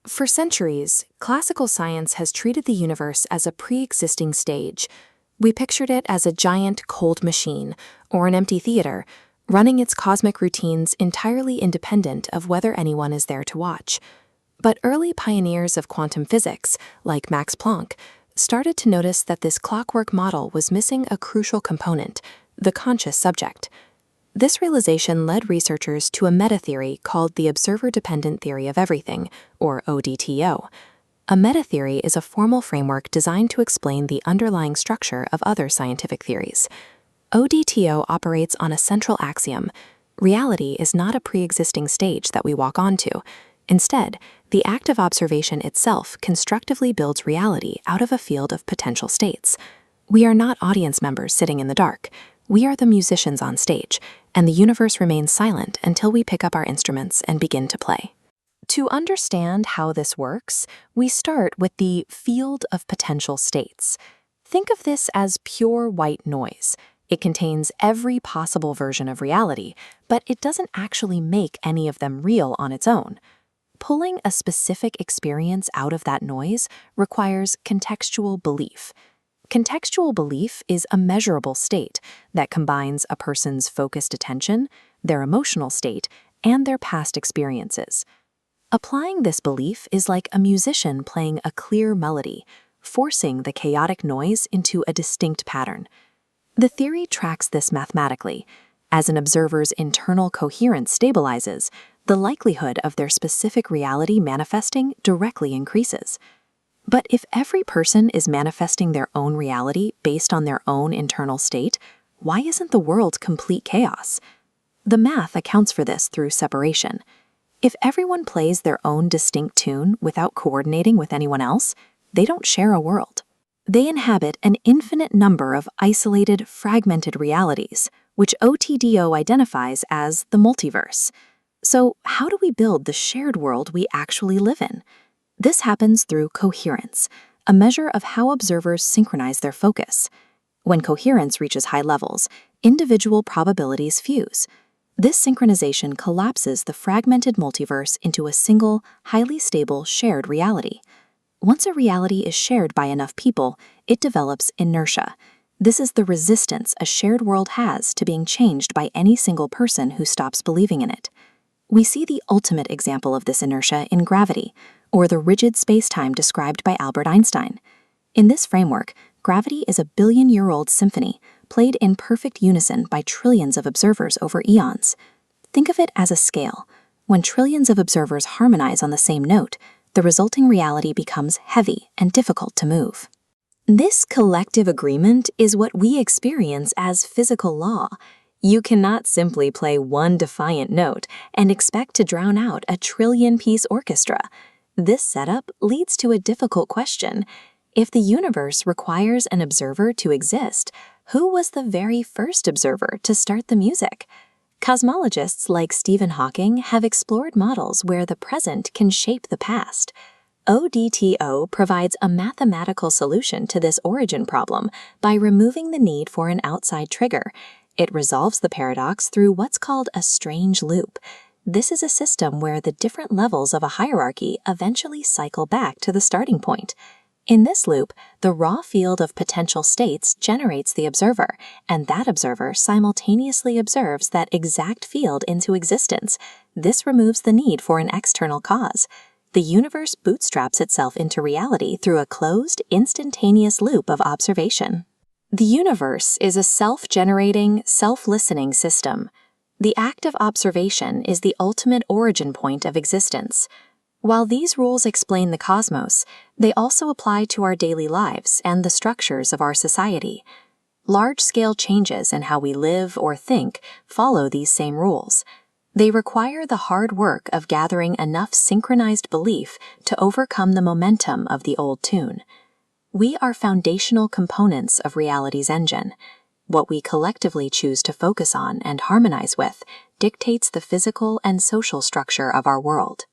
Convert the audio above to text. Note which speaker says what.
Speaker 1: For centuries, classical science has treated the universe as a pre-existing stage. We pictured it as a giant cold machine or an empty theater, running its cosmic routines entirely independent of whether anyone is there to watch. But early pioneers of quantum physics, like Max Planck, started to notice that this clockwork model was missing a crucial component, the conscious subject. This realization led researchers to a meta-theory called the observer-dependent theory of everything, or ODTO. A meta-theory is a formal framework designed to explain the underlying structure of other scientific theories. ODTO operates on a central axiom: reality is not a pre-existing stage that we walk onto. Instead, the act of observation itself constructively builds reality out of a field of potential states. We are not audience members sitting in the dark. We are the musicians on stage, and the universe remains silent until we pick up our instruments and begin to play. To understand how this works, we start with the field of potential states. Think of this as pure white noise. It contains every possible version of reality, but it doesn't actually make any of them real on its own. Pulling a specific experience out of that noise requires contextual belief. Contextual belief is a measurable state that combines a person's focused attention, their emotional state, and their past experiences. Applying this belief is like a musician playing a clear melody, forcing the chaotic noise into a distinct pattern. The theory tracks this mathematically. As an observer's internal coherence stabilizes, the likelihood of their specific reality manifesting directly increases. But if every person is manifesting their own reality based on their own internal state, why isn't the world complete chaos? The math accounts for this through separation. If everyone plays their own distinct tune without coordinating with anyone else, they don't share a world. They inhabit an infinite number of isolated, fragmented realities, which ODTO identifies as the multiverse. So how do we build the shared world we actually live in? This happens through coherence, a measure of how observers synchronize their focus. When coherence reaches high levels, individual probabilities fuse. This synchronization collapses the fragmented multiverse into a single, highly stable, shared reality. Once a reality is shared by enough people, it develops inertia. This is the resistance a shared world has to being changed by any single person who stops believing in it. We see the ultimate example of this inertia in gravity, or the rigid space-time described by Albert Einstein. In this framework, gravity is a billion-year-old symphony played in perfect unison by trillions of observers over eons. Think of it as a scale. When trillions of observers harmonize on the same note, the resulting reality becomes heavy and difficult to move. This collective agreement is what we experience as physical law. You cannot simply play one defiant note and expect to drown out a trillion-piece orchestra. This setup leads to a difficult question. If the universe requires an observer to exist, who was the very first observer to start the music? Cosmologists like Stephen Hawking have explored models where the present can shape the past. ODTO provides a mathematical solution to this origin problem by removing the need for an outside trigger. It resolves the paradox through what's called a strange loop. This is a system where the different levels of a hierarchy eventually cycle back to the starting point. In this loop, the raw field of potential states generates the observer, and that observer simultaneously observes that exact field into existence. This removes the need for an external cause. The universe bootstraps itself into reality through a closed, instantaneous loop of observation. The universe is a self-generating, self-listening system. The act of observation is the ultimate origin point of existence. While these rules explain the cosmos, they also apply to our daily lives and the structures of our society. Large-scale changes in how we live or think follow these same rules. They require the hard work of gathering enough synchronized belief to overcome the momentum of the old tune. We are foundational components of reality's engine. What we collectively choose to focus on and harmonize with dictates the physical and social structure of our world.